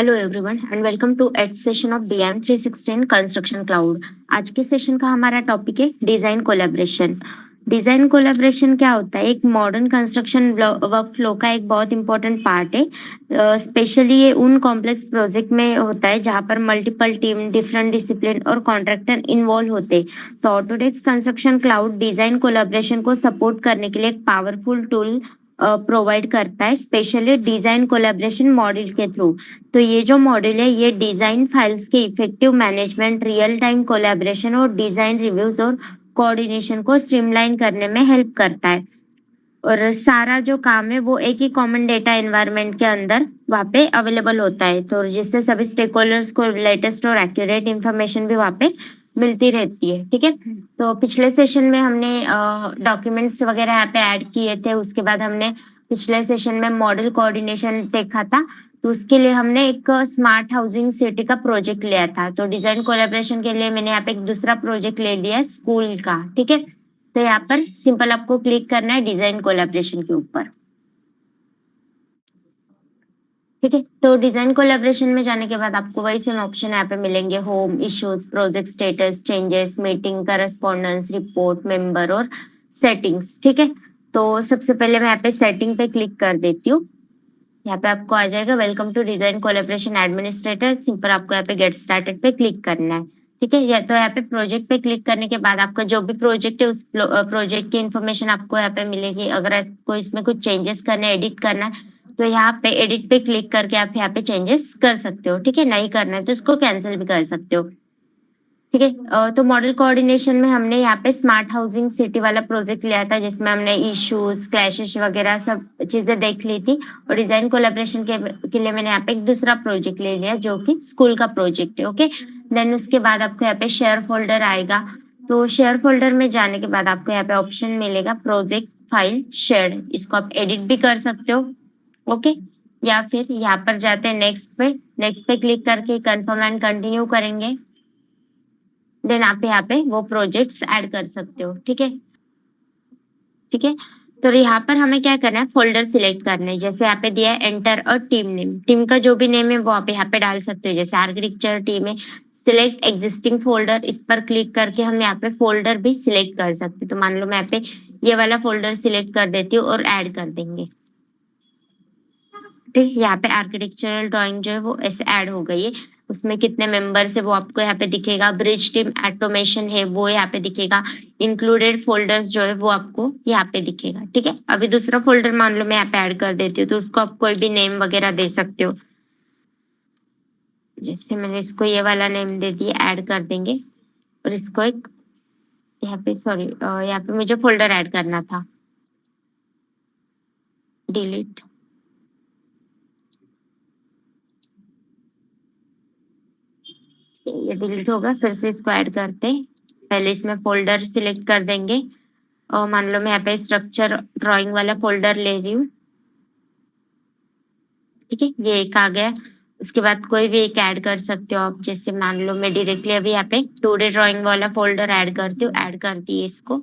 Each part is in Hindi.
Hello everyone and welcome to eight session of DM 316 construction cloud. आज के सेशन का हमारा टॉपिक है डिजाइन कोलैबोरेशन। डिजाइन कोलैबोरेशन क्या होता है? एक मॉडर्न कंस्ट्रक्शन वर्क फ्लो का एक बहुत इंपॉर्टेंट पार्ट है। स्पेशली ये उन कॉम्प्लेक्स प्रोजेक्ट में होता है जहां पर मल्टीपल टीम, डिफरेंट डिसिप्लिन और कॉन्ट्रैक्टर इन्वॉल्व होते हैं। तो Autodesk construction cloud design collaboration को सपोर्ट करने के लिए एक पावरफुल टूल प्रोवाइड करता है, स्पेशली डिजाइन कोलैबोरेशन मॉडल के थ्रू। तो ये जो मॉड्यूल है ये डिजाइन फाइल्स के effective management, real time collaboration और डिजाइन रिव्यूज और कोऑर्डिनेशन को स्ट्रीमलाइन करने में हेल्प करता है। और सारा जो काम है वो एक ही कॉमन डेटा एनवायरनमेंट के अंदर वहाँ पे अवेलेबल होता है, तो जिससे सभी स्टेक होल्डर्स को लेटेस्ट और एक्यूरेट इंफॉर्मेशन भी वहाँ पे मिलती रहती है। ठीक है, तो पिछले सेशन में हमने डॉक्यूमेंट्स वगैरह यहाँ पे ऐड किए थे। उसके बाद हमने पिछले सेशन में मॉडल कोऑर्डिनेशन देखा था। तो उसके लिए हमने एक स्मार्ट हाउसिंग सिटी का प्रोजेक्ट लिया था। तो डिजाइन कोलैबोरेशन के लिए मैंने यहाँ पे एक दूसरा प्रोजेक्ट ले लिया स्कूल का। ठीक है, तो यहाँ पर सिंपल आपको क्लिक करना है डिजाइन कोलैबोरेशन के ऊपर। ठीक है, तो डिजाइन कोलैबोरेशन में जाने के बाद आपको वही सेम ऑप्शन यहाँ पे मिलेंगे: home, issues, project status, changes, meeting, correspondence, report, member और सेटिंग्स। ठीक है, तो सबसे पहले मैं यहाँ पे सेटिंग पे क्लिक कर देती हूँ। यहाँ पे आपको आ जाएगा welcome to design collaboration administrator. Simple आपको यहाँ पे गेट स्टार्टेड पे क्लिक करना है। ठीक है, या तो यहाँ पे प्रोजेक्ट पे क्लिक करने के बाद आपका जो भी प्रोजेक्ट है उस प्रोजेक्ट की इन्फॉर्मेशन आपको यहाँ पे मिलेगी। अगर आपको इसमें कुछ चेंजेस करना है, एडिट करना है, तो यहाँ पे एडिट पे क्लिक करके आप यहाँ पे चेंजेस कर सकते हो। ठीक है, नहीं करना है तो इसको कैंसिल भी कर सकते हो। ठीक है, तो मॉडल कोऑर्डिनेशन में हमने यहाँ पे स्मार्ट हाउसिंग सिटी वाला प्रोजेक्ट लिया था, जिसमें हमने इश्यूज, क्लैशेस वगैरह सब चीजें देख ली थी। और डिजाइन कोलैबोरेशन के लिए मैंने यहाँ पे एक दूसरा प्रोजेक्ट ले लिया जो कि स्कूल का प्रोजेक्ट है। ओके, देन उसके बाद आपको यहाँ पे शेयर फोल्डर आएगा। तो शेयर फोल्डर में जाने के बाद आपको यहाँ पे ऑप्शन मिलेगा प्रोजेक्ट फाइल शेयर। इसको आप एडिट भी कर सकते हो। ओके, या फिर यहाँ पर जाते हैं नेक्स्ट पे क्लिक करके कंफर्म एंड कंटिन्यू करेंगे। देन आप यहाँ पे वो प्रोजेक्ट्स ऐड कर सकते हो। ठीक है, ठीक है, तो यहाँ पर हमें क्या करना है, फोल्डर सिलेक्ट करना है। जैसे यहाँ पे दिया है एंटर और टीम नेम, टीम का जो भी नेम है वो आप यहाँ पे डाल सकते हो। जैसे आर्किटेक्चर टीम है, सिलेक्ट एग्जिस्टिंग फोल्डर, इस पर क्लिक करके हम यहाँ पे फोल्डर भी सिलेक्ट कर सकते हैं। तो मान लो मैं यहाँ पे ये वाला फोल्डर सिलेक्ट कर देती हूँ और ऐड कर देंगे। ठीक, यहाँ पे आर्किटेक्चरल ड्राइंग जो है वो ऐसे ऐड हो गई है। उसमें कितने मेंबर्स है वो आपको यहाँ पे दिखेगा। ब्रिज टीम ऑटोमेशन है वो यहाँ पे दिखेगा। इंक्लूडेड फोल्डर्स जो है वो आपको यहाँ पे दिखेगा। ठीक है, अभी दूसरा फोल्डर मान लो मैं यहाँ पे ऐड कर देती हूँ, तो उसको आप कोई भी नेम वगैरह दे सकते हो। जैसे मैंने इसको ये वाला नेम दे दिया, ऐड कर देंगे। और इसको एक यहाँ पे सॉरी यहाँ पे मुझे फोल्डर ऐड करना था, डिलीट। ये डिलीट होगा, फिर से इसको ऐड करते हैं। पहले इसमें फोल्डर सिलेक्ट कर देंगे और मान लो मैं यहाँ पे स्ट्रक्चर ड्राइंग वाला फोल्डर ले रही हूँ। ठीक है, ये एक आ गया। उसके बाद कोई भी एक ऐड कर सकते हो आप। जैसे मान लो मैं डायरेक्टली अभी यहाँ पे 2D ड्राइंग वाला फोल्डर ऐड करती हूँ, ऐड कर दिए इसको।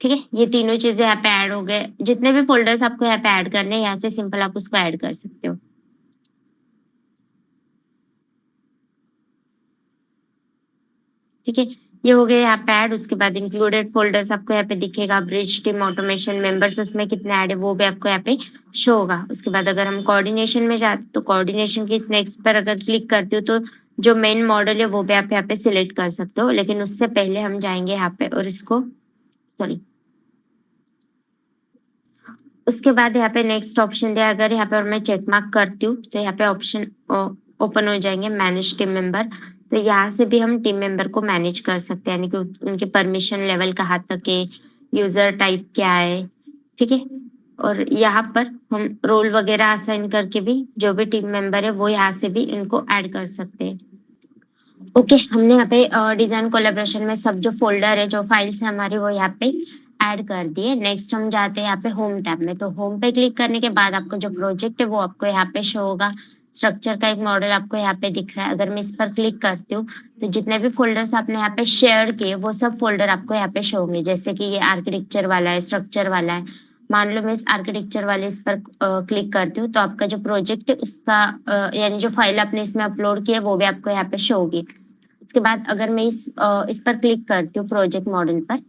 ठीक है, ये तीनों चीजें यहाँ पे ऐड हो गए। जितने भी फोल्डर्स आपको यहाँ पे ऐड करने हैं, यहाँ से सिंपल आप उसको ऐड कर सकते हो। ठीक है, ये हो गया यहाँ पे ऐड। उसके बाद इंक्लूडेड फोल्डर्स आपको यहाँ पे दिखेगा। ब्रिज टीम ऑटोमेशन मेंबर्स उसमें कितने ऐड है वो भी आपको यहाँ पे शो होगा। उसके बाद अगर हम कोऑर्डिनेशन में जाते तो कोऑर्डिनेशन के इस नेक्स्ट पर अगर क्लिक करती हूँ तो जो मेन मॉडल है वो भी आप यहाँ पे सिलेक्ट कर सकते हो। लेकिन उससे पहले हम जाएंगे यहाँ पे और इसको सॉरी उसके बाद यहाँ पे नेक्स्ट ऑप्शन दिया। अगर यहाँ पे और मैं चेक मार्क करती हूँ तो यहाँ पे ऑप्शन ओपन हो जाएंगे, मैनेज टीम मेंबर। तो यहाँ से भी हम टीम मेंबर को मैनेज कर सकते हैं, यानी कि उनके परमिशन लेवल कहाँ तक है, यूजर टाइप क्या है। ठीक है, और यहाँ पर हम रोल वगैरह असाइन करके भी जो भी टीम मेंबर है वो यहाँ से भी इनको ऐड कर सकते हैं। ओके, हमने यहाँ पे डिजाइन कोलेब्रेशन में सब जो फोल्डर है, जो फाइल्स है हमारी, वो यहाँ पे ऐड कर दिए। नेक्स्ट हम जाते हैं यहाँ पे होम टैब में। तो होम पे क्लिक करने के बाद आपको जो प्रोजेक्ट है वो आपको यहाँ पे शो होगा। स्ट्रक्चर का एक मॉडल आपको यहाँ पे दिख रहा है। अगर मैं इस पर क्लिक करती हूँ तो जितने भी फोल्डर्स आपने यहाँ पे शेयर किए वो सब फोल्डर आपको यहाँ पे शो होंगे। जैसे कि ये आर्किटेक्चर वाला है, स्ट्रक्चर वाला है, मान लो मैं इस आर्किटेक्चर वाले इस पर क्लिक करती हूँ तो आपका जो प्रोजेक्ट है उसका यानी जो फाइल आपने इसमें अपलोड किया है वो भी आपको यहाँ पे शो होगी। उसके बाद अगर मैं इस पर क्लिक करती हूँ प्रोजेक्ट मॉडल पर,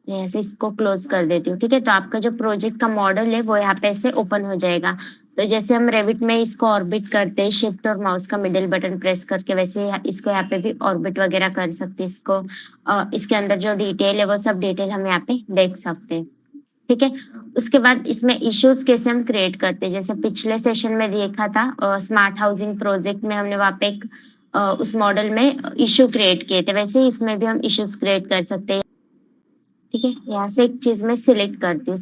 ऐसे इसको क्लोज कर देती हूँ। ठीक है, तो आपका जो प्रोजेक्ट का मॉडल है वो यहाँ पे ऐसे ओपन हो जाएगा। तो जैसे हम रेविट में इसको ऑर्बिट करते हैं शिफ्ट और माउस का मिडिल बटन प्रेस करके, वैसे इसको यहाँ पे भी ऑर्बिट वगैरह कर सकते हैं। इसको इसके अंदर जो डिटेल है वो सब डिटेल हम यहाँ पे देख सकते हैं। ठीक है, उसके बाद इसमें इश्यूज कैसे हम क्रिएट करते हैं, जैसे पिछले सेशन में देखा था स्मार्ट हाउसिंग प्रोजेक्ट में हमने वहाँ पे एक उस मॉडल में इश्यू क्रिएट किए थे, वैसे ही इसमें भी हम इश्यूज क्रिएट कर सकते हैं। ठीक है, यहाँ से एक चीज मैं सिलेक्ट करती हूँ,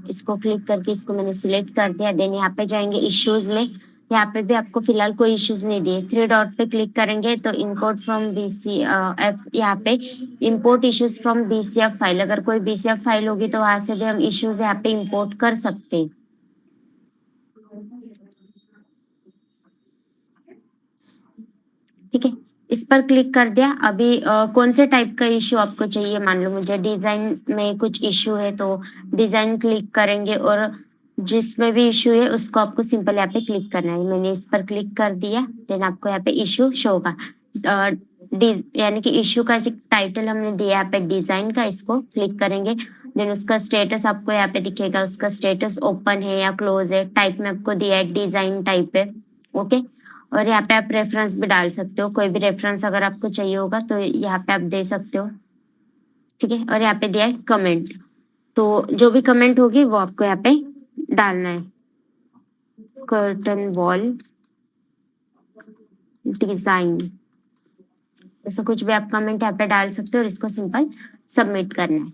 इसको क्लिक करके इसको मैंने सिलेक्ट कर दिया। देन यहाँ पे जाएंगे इश्यूज में, यहाँ पे भी आपको फिलहाल कोई इश्यूज नहीं दिए। थ्री डॉट पे क्लिक करेंगे तो इंपोर्ट फ्रॉम बीसीएफ, यहाँ पे import issues from BCF file, अगर कोई बीसीएफ फाइल होगी तो वहां से भी हम इश्यूज यहाँ पे इंपोर्ट कर सकते हैं। ठीक है, इस पर क्लिक कर दिया। अभी कौन से टाइप का इश्यू आपको चाहिए, मान लो मुझे डिजाइन में कुछ इश्यू है तो डिजाइन क्लिक करेंगे, और जिसमें भी इश्यू है उसको आपको सिंपल यहाँ पे क्लिक करना है। मैंने इस पर क्लिक कर दिया, देन आपको यहाँ पे इश्यू शो होगा। यानी कि इश्यू का टाइटल हमने दिया यहाँ पे डिजाइन का, इसको क्लिक करेंगे। देन उसका स्टेटस आपको यहाँ पे दिखेगा, उसका स्टेटस ओपन है या क्लोज है। टाइप में आपको दिया है डिजाइन टाइप है। ओके, और यहाँ पे आप रेफरेंस भी डाल सकते हो, कोई भी रेफरेंस अगर आपको चाहिए होगा तो यहाँ पे आप दे सकते हो। ठीक है, और यहाँ पे दिया है कमेंट, तो जो भी कमेंट होगी वो आपको यहाँ पे डालना है। कर्टन वॉल डिजाइन, ऐसा कुछ भी आप कमेंट यहाँ पे डाल सकते हो और इसको सिंपल सबमिट करना है।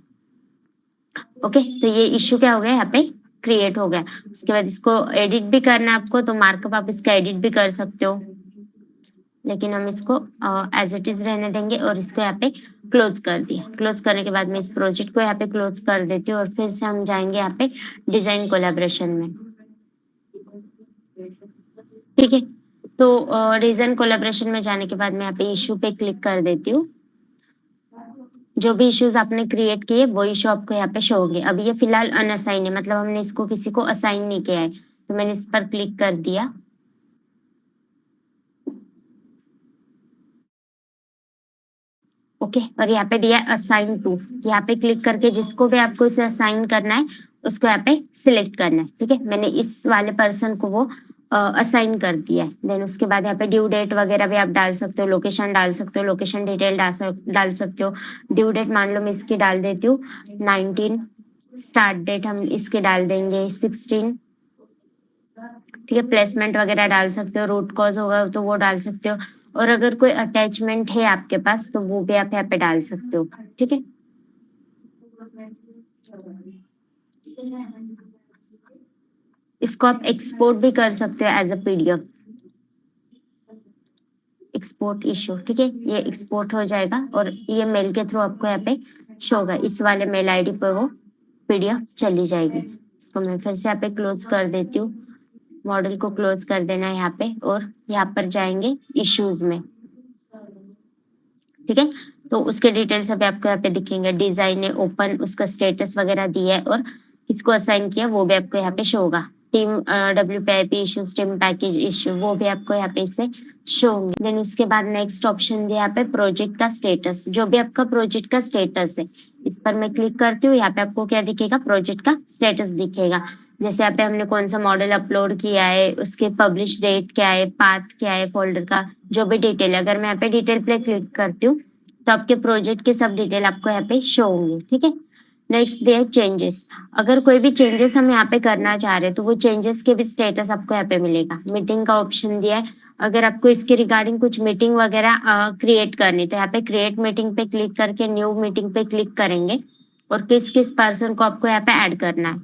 ओके, तो ये इश्यू क्या हो गया, यहाँ पे क्रिएट हो गया। उसके बाद इसको एडिट भी करना है आपको, तो मार्कअप आप इसका एडिट भी कर सकते हो, लेकिन हम इसको एज इट इज रहने देंगे और इसको यहाँ पे क्लोज कर दिया। क्लोज करने के बाद मैं इस प्रोजेक्ट को यहाँ पे क्लोज कर देती हूँ और फिर से हम जाएंगे यहाँ पे डिजाइन कोलैबोरेशन में। ठीक है, तो डिजाइन कोलैबोरेशन में जाने के बाद मैं यहाँ पे इशू पे क्लिक कर देती हूँ। जो भी इश्यूज आपने क्रिएट किए वो इशू आपको यहाँ पे शो होंगे। अभी ये फिलहाल अनअसाइन है, मतलब हमने इसको किसी को असाइन नहीं किया है, तो मैंने इस पर क्लिक कर दिया। ओके, और यहाँ पे दिया असाइन टू, यहाँ पे क्लिक करके जिसको भी आपको इसे असाइन करना है उसको यहाँ पे सिलेक्ट करना है। ठीक है, मैंने इस वाले पर्सन को वो असाइन कर दिया है। देन उसके बाद यहाँ पे ड्यू डेट वगैरह भी आप डाल सकते हो, लोकेशन डाल सकते हो, लोकेशन डिटेल डाल सकते हो। ड्यू डेट मान लो मैं इसकी डाल देती हूँ 19, स्टार्ट डेट हम इसके डाल देंगे 16। ठीक है, प्लेसमेंट वगैरह डाल सकते हो, रूट कॉज होगा तो वो डाल सकते हो, और अगर कोई अटैचमेंट है आपके पास तो वो भी आप यहाँ पे डाल सकते हो। ठीक है, इसको आप एक्सपोर्ट भी कर सकते हो as a PDF. Export issue, ठीक है, ये एक्सपोर्ट हो जाएगा और ये मेल के थ्रू आपको यहाँ पे शो होगा। इस वाले मेल आईडी पर वो पीडीएफ चली जाएगी। इसको मैं फिर से यहाँ पे क्लोज कर देती हूँ, मॉडल को क्लोज कर देना है यहाँ पे, और यहाँ पर जाएंगे इश्यूज में। ठीक है, तो उसके डिटेल्स अभी आपको यहाँ पे दिखेंगे। डिजाइन है, ओपन, उसका स्टेटस वगैरह दिया है और किसको असाइन किया वो भी आपको यहाँ पे शो होगा। Team WPIP issues, team package issue, वो भी आपको यहाँ पे इससे शो होंगे। देन उसके बाद नेक्स्ट ऑप्शन दिया यहाँ पे प्रोजेक्ट का स्टेटस, जो भी आपका प्रोजेक्ट का स्टेटस है इस पर मैं क्लिक करती हूँ। यहाँ पे आपको क्या दिखेगा, प्रोजेक्ट का स्टेटस दिखेगा। जैसे यहाँ पे हमने कौन सा मॉडल अपलोड किया है, उसके पब्लिश डेट क्या है, पाथ क्या है फोल्डर का, जो भी डिटेल है। अगर मैं यहाँ पे डिटेल पे क्लिक करती हूँ तो आपके प्रोजेक्ट के सब डिटेल आपको यहाँ पे शो होंगे। ठीक है, नेक्स्ट दिया है चेंजेस। अगर कोई भी चेंजेस हम यहाँ पे करना चाह रहे हैं तो वो चेंजेस के भी स्टेटस आपको यहाँ पे मिलेगा। मीटिंग का ऑप्शन दिया है, अगर आपको इसके रिगार्डिंग कुछ मीटिंग वगैरह क्रिएट करनी तो यहाँ पे क्रिएट मीटिंग पे क्लिक करके न्यू मीटिंग पे क्लिक करेंगे और किस किस पर्सन को आपको यहाँ पे ऐड करना है।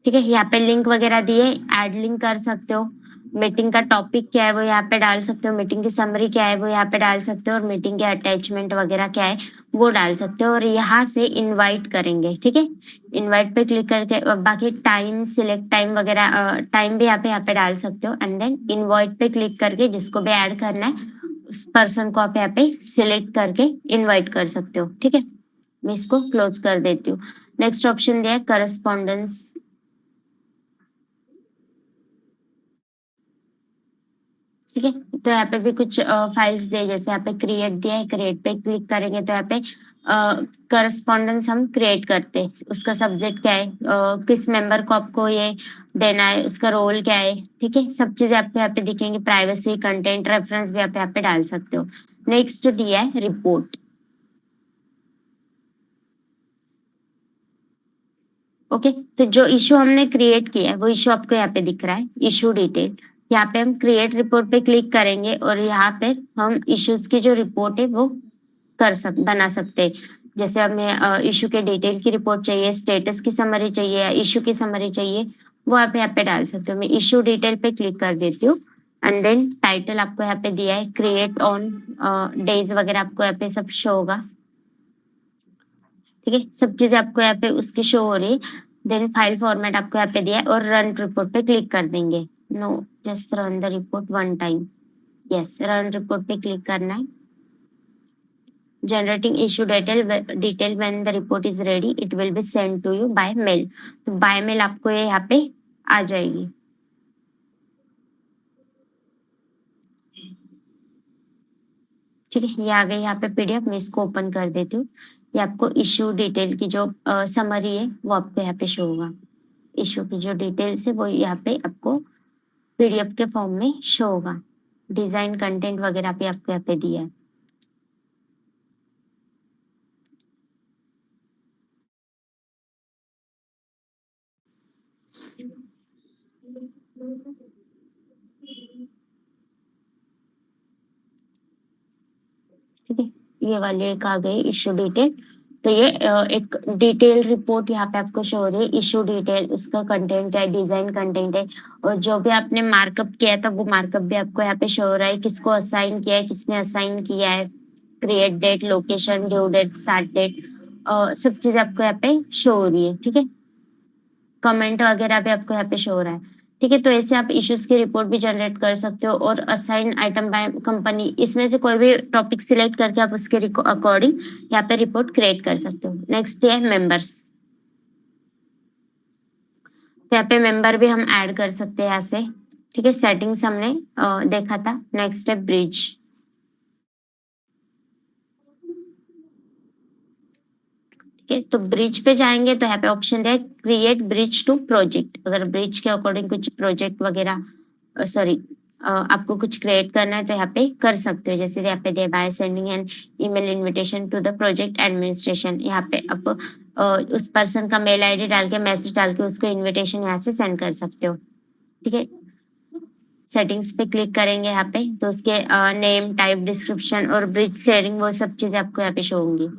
ठीक है, यहाँ पे लिंक वगैरह दिए, ऐड लिंक कर सकते हो। मीटिंग का टॉपिक क्या है वो यहाँ पे डाल सकते हो, मीटिंग की समरी क्या है वो यहाँ पे डाल सकते हो, और मीटिंग के अटैचमेंट वगैरह क्या है वो डाल सकते हो, और यहाँ से इनवाइट करेंगे। ठीक है, इनवाइट पे क्लिक करके और बाकी टाइम, सिलेक्ट टाइम वगैरह, टाइम भी यहाँ पे डाल सकते हो। एंड देन इनवाइट पे क्लिक करके जिसको भी ऐड करना है उस पर्सन को आप यहाँ पे सिलेक्ट करके इनवाइट कर सकते हो। ठीक है, मैं इसको क्लोज कर देती हूँ। नेक्स्ट ऑप्शन दिया है करस्पॉन्डेंस। ठीक है, तो यहाँ पे भी कुछ फाइल्स दिए, जैसे यहाँ पे क्रिएट दिया है, क्रिएट पे क्लिक करेंगे तो यहाँ पे करस्पॉन्डेंस हम क्रिएट करते हैं। उसका सब्जेक्ट क्या है, किस मेंबर को आपको ये देना है, उसका रोल क्या है। ठीक है, सब चीजें आपको यहाँ पे दिखेंगी। प्राइवेसी, कंटेंट, रेफरेंस भी आप यहाँ पे डाल सकते हो। नेक्स्ट दिया है रिपोर्ट। ओके, तो जो इशू हमने क्रिएट किया है वो इशू आपको यहाँ पे दिख रहा है, इशू डिटेल। यहाँ पे हम क्रिएट रिपोर्ट पे क्लिक करेंगे और यहाँ पे हम इश्यूज की जो रिपोर्ट है वो बना सकते हैं। जैसे हमें इशू के डिटेल की रिपोर्ट चाहिए, स्टेटस की समरी चाहिए या इशू की समरी चाहिए, वो आप यहाँ पे डाल सकते हो। मैं इशू डिटेल पे क्लिक कर देती हूँ एंड देन टाइटल आपको यहाँ पे दिया है, क्रिएट ऑन डेज वगैरह आपको यहाँ पे सब शो होगा। ठीक है, सब चीजें आपको यहाँ पे उसकी शो हो रही है। देन फाइल फॉर्मेट आपको यहाँ पे दिया है और रन रिपोर्ट पे क्लिक कर देंगे। No, just run the report one time. Yes, run report पे क्लिक करना है। Generating issue detail when the report is ready, it will be sent to you by mail। तो बाय मेल आपको ये यहाँ पे आ जाएगी। ठीक है, ये आ गई यहाँ पे पीडीएफ। मैं इसको ओपन कर देती हूँ। ये आपको इश्यू डिटेल की जो समरी है वो आपको यहाँ पे शो होगा। इश्यू की जो डिटेल्स है वो यहाँ पे आपको पीडीएफ के फॉर्म में शो होगा। डिजाइन, कंटेंट वगैरह पे आपको यहाँ पे दिया है। ठीक है, ये वाले एक आ गए इश्यू डिटेल। तो ये एक डिटेल रिपोर्ट यहाँ पे आपको शो हो रही है। इश्यू डिटेल, उसका कंटेंट है, डिजाइन कंटेंट है, और जो भी आपने मार्कअप किया था वो मार्कअप भी आपको यहाँ पे शो हो रहा है। किसको असाइन किया है, किसने असाइन किया है, create date, location, due date, start date, सब चीजें आपको यहाँ पे शो हो रही है। ठीक है, कमेंट वगैरह भी आपको यहाँ पे शो हो रहा है। ठीक है, तो ऐसे आप इश्यूज की रिपोर्ट भी जनरेट कर सकते हो। और असाइन आइटम बाय कंपनी, इसमें से कोई भी टॉपिक सिलेक्ट करके आप उसके अकॉर्डिंग यहाँ पे रिपोर्ट क्रिएट कर सकते हो। नेक्स्ट है मेंबर्स। तो यहाँ पे मेंबर भी हम ऐड कर सकते हैं यहाँ से। ठीक है, सेटिंग्स हमने देखा था। नेक्स्ट है ब्रिज। ठीक है, तो ब्रिज पे जाएंगे तो यहाँ पे ऑप्शन है क्रिएट ब्रिज टू प्रोजेक्ट। अगर ब्रिज के अकॉर्डिंग कुछ प्रोजेक्ट वगैरह, सॉरी, आपको कुछ क्रिएट करना है तो यहाँ पे कर सकते हो। जैसे यहाँ पे दे by sending an email invitation to the project administration. यहाँ पे आप उस पर्सन का मेल आईडी डाल के, मैसेज डाल के उसको इनविटेशन यहाँ से सेंड कर सकते हो। ठीक है, सेटिंग्स पे क्लिक करेंगे यहाँ पे तो उसके नेम, टाइप, डिस्क्रिप्शन और ब्रिज शेयरिंग, वो सब चीजें आपको यहाँ पे शो होंगी।